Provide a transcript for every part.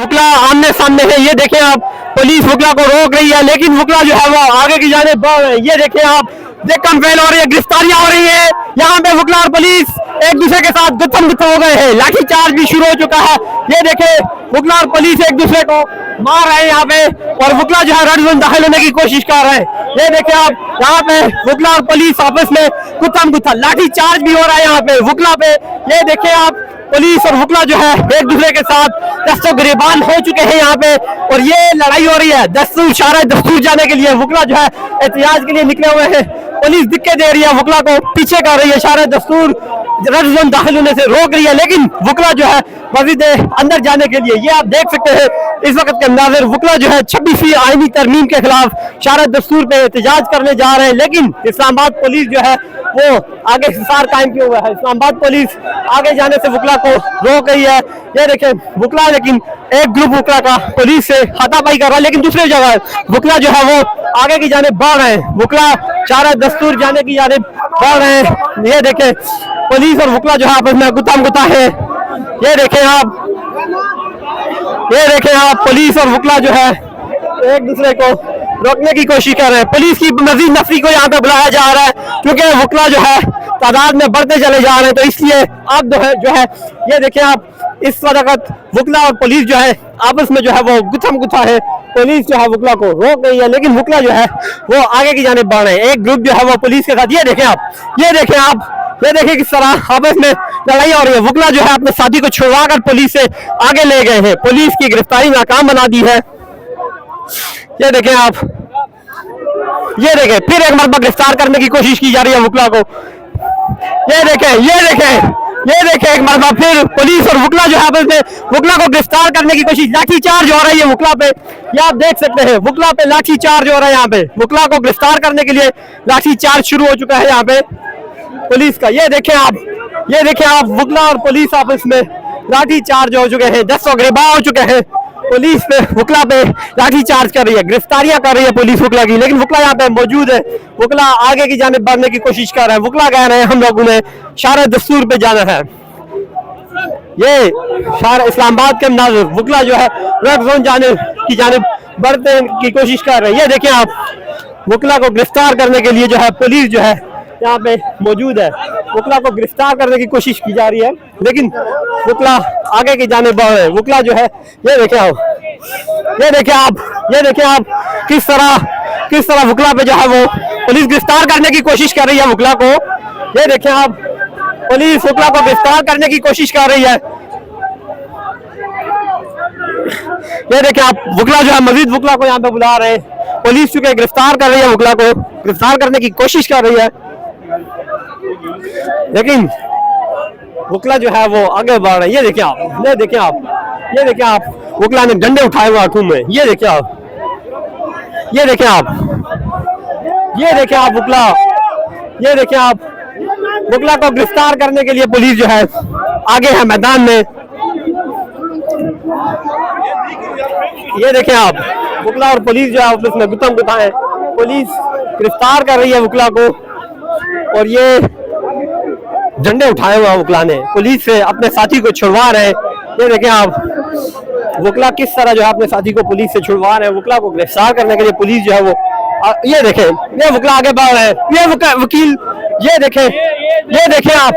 वकला आमने सामने है। ये देखें आप, पुलिस वकला को रोक रही है, लेकिन वकला जो है वो आगे की जाने बढ़ रहे हैं। ये देखें आप, कंपेन हो रही है, गिरफ्तारियां हो रही है। यहाँ पे वकला और पुलिस एक दूसरे के साथ गुत्थम गुत्थम हो गए हैं। लाठीचार्ज भी शुरू हो चुका है। ये देखें, वकला और पुलिस एक दूसरे को मार रहे हैं यहाँ पे, और वकला जो है रेड जोन दाखिल होने की कोशिश कर रहे हैं। ये देखें आप, यहाँ पे वकला और पुलिस आपस में गुत्थम गुत्था, लाठीचार्ज भी हो रहा है यहाँ पे वकला पे। ये देखें आप, पुलिस और वकला जो है एक दूसरे के साथ दस्तों गिरबान हो चुके हैं यहाँ पे, और ये लड़ाई हो रही है दस्तूर शारा दस्तूर जाने के लिए। वकला जो है एहतियाज के लिए निकले हुए हैं, पुलिस दिक्कत दे रही है, वकला को पीछे कर रही है, शारा दस्तूर रेड जोन दाखिल होने से रोक रही है, लेकिन वकला जो है मजीद अंदर जाने के लिए। ये आप देख सकते हैं इस वक्त के अंदाज़, वकला जो है 26वीं आईनी तरमीम के खिलाफ शारा दस्तूर पे एहतजाज करने जा रहे हैं, लेकिन इस्लामाबाद पुलिस जो है वो आगे हिसार कायम किया हुआ है। इस्लामाबाद पुलिस आगे जाने से वकला को रोक रही है। ये देखें वकला, लेकिन एक ग्रुप वकला का पुलिस से हाथापाई कर रहा है, लेकिन दूसरी जगह वकला जो है वो आगे की जानिब बढ़ रहे हैं। वकला शारा दस्तूर जाने की जानिब बढ़ रहे हैं। ये देखें पुलिस और वकला जो है आपस में गुत्थम गुत्था है। ये देखें आप, पुलिस और वकला जो है एक दूसरे को रोकने की कोशिश कर रहे हैं। पुलिस की मजीद नफरी को यहाँ पे बुलाया जा रहा है, क्योंकि वकला जो है तादाद में बढ़ते चले जा रहे हैं, तो इसलिए अब जो है ये देखें आप, इस वक्त वकला और पुलिस जो है आपस में जो है वो गुत्थम गुत्था है। पुलिस जो है वकला को रोक रही है, लेकिन वकला जो है वो आगे की जानिब बढ़ रहे हैं। एक ग्रुप जो है वो पुलिस के साथ, ये देखें किस तरह आपस में लड़ाई हो रही है। वकला जो है अपने साथी को छुड़वा कर पुलिस से आगे ले गए हैं, पुलिस की गिरफ्तारी नाकाम बना दी है। ये देखें आप, फिर एक मरतबा गिरफ्तार करने की कोशिश की जा रही है वकला को। ये देखें एक मरतबा फिर पुलिस और वकला जो है आपस में वकला को गिरफ्तार करने की कोशिश, लाठीचार्ज हो रही है वकला पे। ये आप देख सकते हैं, वकला पे लाठीचार्ज हो रहा है यहाँ पे। वकला को गिरफ्तार करने के लिए लाठीचार्ज शुरू हो चुका है यहाँ पे पुलिस का। ये देखें आप, वकला और पुलिस आपस में लाठीचार्ज हो चुके हैं, दस्तों गिरबान हो चुके हैं। पुलिस पे वकला पे लाठीचार्ज कर रही है, गिरफ्तारियां कर रही है पुलिस वकला की, लेकिन वकला यहाँ पे मौजूद है। वकला आगे की जानिब बढ़ने की कोशिश कर रहा है। वकला कह रहे हैं हम लोगों ने शारा दस्तूर पे जाना है। ये शारा इस्लामाबाद के अंदर वकला जो है रेड जोन जाने की जानिब बढ़ने की कोशिश कर रहे हैं। ये देखें आप, वकला को गिरफ्तार करने के लिए जो है पुलिस जो है यहाँ पे मौजूद है। वकला को गिरफ्तार करने की कोशिश की जा रही है, लेकिन वकला आगे की जानिब बढ़ रहे हैं। वकला जो है ये देखें आप, किस तरह वकला पे जो है वो पुलिस गिरफ्तार करने की कोशिश कर रही है वकला को। ये देखें आप, पुलिस वकला को गिरफ्तार करने की कोशिश कर रही है। ये देखें आप, वकला जो है मजीद वकला को यहाँ पे बुला रहे हैं। पुलिस चूंकि गिरफ्तार कर रही है, वकला को गिरफ्तार करने की कोशिश कर रही है, लेकिन वकला जो है वो आगे बढ़ रहा है। ये देखें आप, वकला ने डंडे उठाए हुए हाथों में। ये देखें आप, वकला को गिरफ्तार करने के लिए पुलिस जो है आगे है मैदान में। ये देखें आप, वकला और पुलिस जो है आपस में गुत्थम गुत्था है। पुलिस गिरफ्तार कर रही है वकला को, और ये झंडे उठाए हुआ वकला ने पुलिस से अपने साथी को छुड़वा रहे हैं। ये देखें आप, वकला किस तरह जो है अपने साथी को पुलिस से छुड़वा रहे हैं। वकला को गिरफ्तार करने के लिए पुलिस जो है वो ये देखें, ये वकला आगे बढ़ रहे हैं। ये वकील, ये देखें आप,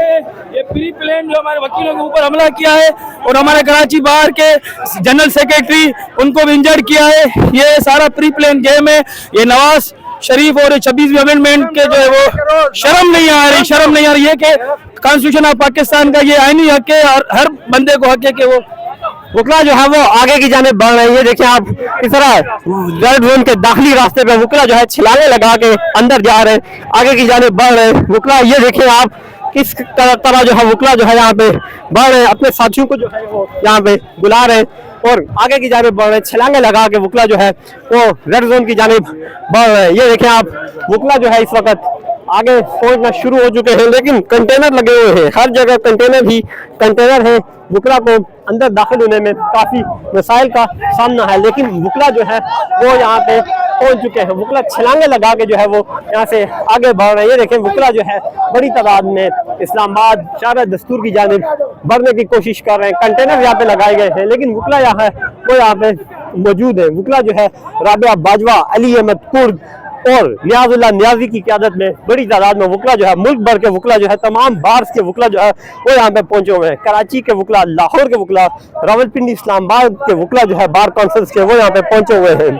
ये प्री प्लान जो हमारे वकीलों के ऊपर हमला किया है, और हमारे कराची बार के जनरल सेक्रेटरी उनको भी इंजर्ड किया है। ये सारा प्री प्लान गेम है। ये नवाज शरीफ और 26वीं अमेंडमेंट के जो है वो शर्म नहीं आ रही है कि कॉन्स्टिट्यूशन ऑफ पाकिस्तान का ये आईनी हक है, और हर बंदे को हक है कि वो वकला जो है वो आगे की जानिब बढ़ रहे हैं। ये देखें आप, इस तरह रेड जोन के दाखिली रास्ते पे वकला जो है छलांगे लगा के अंदर जा रहे हैं, आगे की जानिब बढ़ रहे हैं वकला। ये देखें आप, किस तरह जो है वकला जो है यहाँ पे बढ़ रहे हैं, अपने साथियों को जो है वो यहाँ पे बुला रहे हैं और आगे की जानिब बढ़ रहे हैं। छलांगे लगा के वकला जो है वो रेड जोन की जानिब बढ़ रहे हैं। ये देखें आप, वकला जो है इस वक्त आगे पहुंचना शुरू हो चुके हैं, लेकिन कंटेनर लगे हुए हैं, हर जगह कंटेनर है। वकला को अंदर दाखिल होने में काफी मसाइल का सामना है, लेकिन वकला जो है वो यहाँ पे पहुंच चुके हैं। वकला छलांगे लगा के जो है वो यहाँ से आगे बढ़ रहे हैं। ये देखें, वकला जो है बड़ी तादाद में इस्लामाबाद शारा दस्तूर की जानिब बढ़ने की कोशिश कर रहे हैं। कंटेनर यहाँ पे लगाए गए हैं, लेकिन वकला यहाँ वो यहाँ पे मौजूद है। वकला जो है राबिया बाजवा, अली अहमद कुर्द और नियाजुल्लाह नियाजी की क़यादत में बड़ी तादाद में वकला जो है, मुल्क भर के वकला जो है, तमाम बार्स के वकला जो है वो यहाँ पे पहुंचे हुए हैं। कराची के वकला, लाहौर के वकला, रावलपिंडी, इस्लामाबाद के वकला जो है बार काउंसिल्स के, वो यहाँ पे पहुंचे हुए हैं।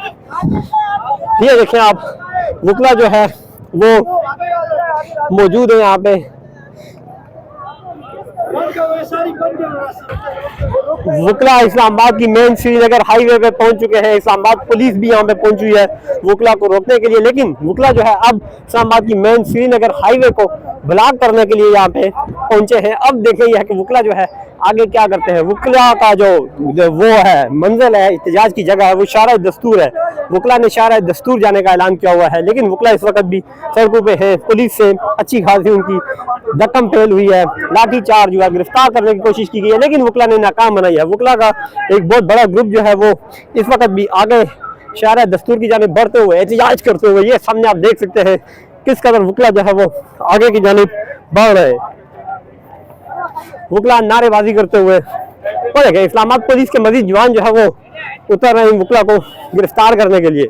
ये देखें आप, वकला जो है वो मौजूद है यहाँ पे। वकला इस्लामाबाद की मेन श्रीनगर हाईवे पे पहुंच चुके हैं। इस्लामाबाद पुलिस भी यहाँ पे पहुंची है वकला को रोकने के लिए, लेकिन वकला जो है अब इस्लामाबाद की मेन श्रीनगर हाईवे को ब्लॉक करने के लिए यहाँ पे पहुंचे हैं। अब देखें यह कि वकला जो है आगे क्या करते हैं। वकला का जो वो है मंजिल है, एहतजाज की जगह है, वो शारा दस्तूर है। वकला ने शारा दस्तूर जाने का ऐलान किया हुआ है, लेकिन वकला इस वक्त भी सड़कों पे है। पुलिस से अच्छी खासी उनकी दकम फेल हुई है, लाठी चार्ज हुआ, गिरफ्तार करने की कोशिश की गई है, लेकिन वकला ने नाकाम बनाई है। वकला का एक बहुत बड़ा ग्रुप जो है वो इस वक्त भी आगे शारा दस्तूर की जानिब बढ़ते हुए, एहतजाज करते हुए, ये सामने आप देख सकते हैं किस कदर वकला जो है वो आगे की जानिब बढ़ रहे हैं। वकला नारेबाजी करते हुए, और देखें इस्लामाबाद पुलिस के मजीद जवान जो है वो उतर रहे हैं वकला को गिरफ्तार करने के लिए।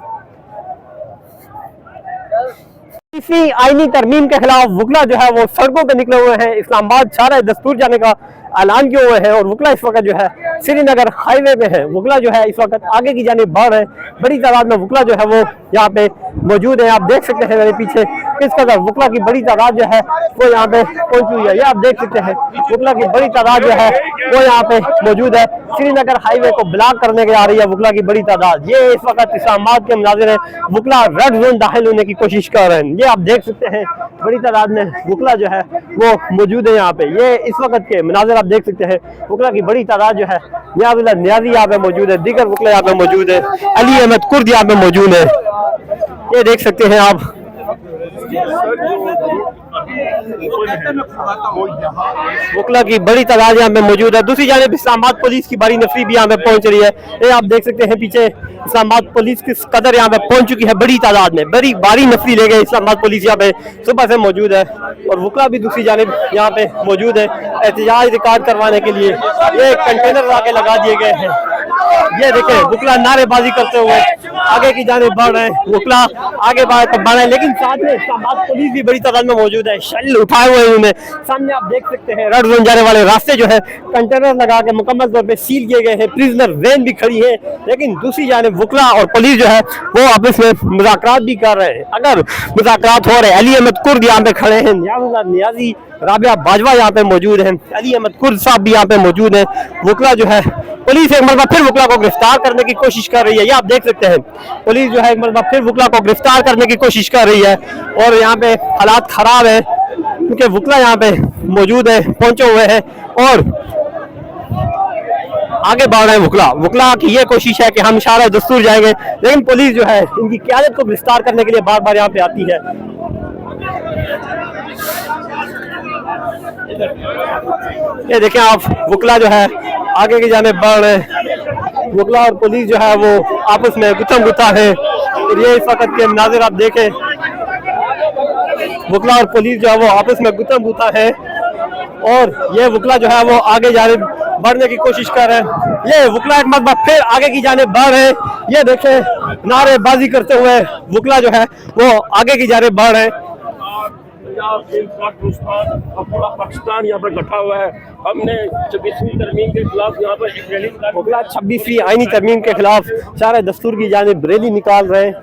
इसी आईनी तरमीम के खिलाफ वकला जो है वो सड़कों पे निकले हुए हैं। इस्लामाबाद शारा दस्तूर जाने का ऐलान किए हुए हैं और वकला इस वक्त जो है श्रीनगर हाईवे पे है। वकला जो है इस वक्त आगे की जानिब बढ़ रहे हैं। बड़ी तादाद में वकला जो है वो यहाँ पे मौजूद है। आप देख सकते हैं मेरे पीछे किस कदर वकला की बड़ी तादाद जो है वो यहाँ पे पहुंची हुई है। ये आप देख सकते हैं वकला की बड़ी तादाद जो है वो यहाँ पे मौजूद है। श्रीनगर हाईवे को ब्लॉक करने के आ रही है वकला की बड़ी तादाद। ये इस वक्त इस्लामाबाद के मनाजिर है। वकला रेड जोन दाखिल होने की कोशिश कर रहे हैं। ये आप देख सकते हैं बड़ी तादाद में वकला जो है वो मौजूद है यहाँ पे। ये इस वक्त के मनाजिर आप देख सकते हैं। वकला की बड़ी तादाद जो है, नियाजुल्लाह नियाजी यहाँ पे मौजूद है, दीगर वकला यहाँ पे मौजूद है, अली अहमद कुर्द यहाँ पे मौजूद है। ये देख सकते हैं आप। वकला की बड़ी तादाद यहाँ पे मौजूद है। दूसरी जानिब इस्लामाबाद पुलिस की बड़ी नफरी भी यहाँ पे पहुंच रही है। ये आप देख सकते हैं पीछे इस्लामाबाद पुलिस किस कदर यहाँ पे पहुंच चुकी है बड़ी तादाद में। बड़ी भारी नफरी ले गए इस्लामाबाद पुलिस यहाँ पे सुबह से मौजूद है और वकला भी दूसरी जानिब यहाँ पे मौजूद है एहतजाज रिकॉर्ड करवाने के लिए। ये कंटेनर आके लगा दिए गए हैं। ये देखें वकला नारेबाजी करते हुए आगे की जानिब बढ़ रहे हैं। वकला आगे बढ़ रहे हैं, लेकिन साथ में इस्लामाबाद पुलिस भी बड़ी तादाद में मौजूद है। शल उठाए हुए हैं उन्हें। सामने आप देख सकते हैं रेड जोन जाने वाले रास्ते जो है कंटेनर लगा के मुकम्मल तौर पे सील किए गए हैं। प्रिजनर वैन भी खड़ी है, लेकिन दूसरी जानिब वकला और पुलिस जो है वो आपस में मुज़ाकरात भी कर रहे हैं। अगर मुज़ाकरात हो रहे हैं, अली अहमद कुर्द यहाँ पे खड़े हैं, नियाजी, राबिया बाजवा यहाँ पे मौजूद हैं, अली अहमद कुर्द साहब भी यहाँ पे मौजूद हैं। वकला जो है, पुलिस एक मरतबा फिर वकला को गिरफ्तार करने की कोशिश कर रही है। ये आप देख सकते हैं पुलिस जो है एक मरतबा फिर वकला को गिरफ्तार करने की कोशिश कर रही है और यहाँ पे हालात खराब है क्योंकि वकला यहाँ पे मौजूद है, पहुंचे हुए हैं और आगे बढ़ रहे हैं। वकला की ये कोशिश है कि हम शारा दस्तूर जाएंगे, लेकिन पुलिस जो है इनकी क़यादत को गिरफ्तार करने के लिए बार बार यहाँ पे आती है। ये देखें आप, वकला जो है आगे की जाने बढ़ रहे हैं। वकला और पुलिस जो है वो आपस में गुत्थम गुत्था है। ये इस वक्त के मनाजिर आप देखें, वकला और पुलिस जो है वो आपस में गुत्थम गुत्था है और ये वकला जो है वो आगे जाने बढ़ने की कोशिश कर रहे हैं। ये वकला एक मरतबा फिर आगे की जाने बढ़ रहे हैं। ये देखें नारेबाजी करते हुए वकला जो है वो आगे की जाने बढ़ रहे हैं। पूरा पाकिस्तान यहाँ पर इकट्ठा हुआ है। हमने 26वीं तरमीम के खिलाफ यहाँ पर एक रैली निकाली। 26वीं आईनी तरमीम के खिलाफ शारा दस्तूर की जानिब रैली निकाल रहे हैं।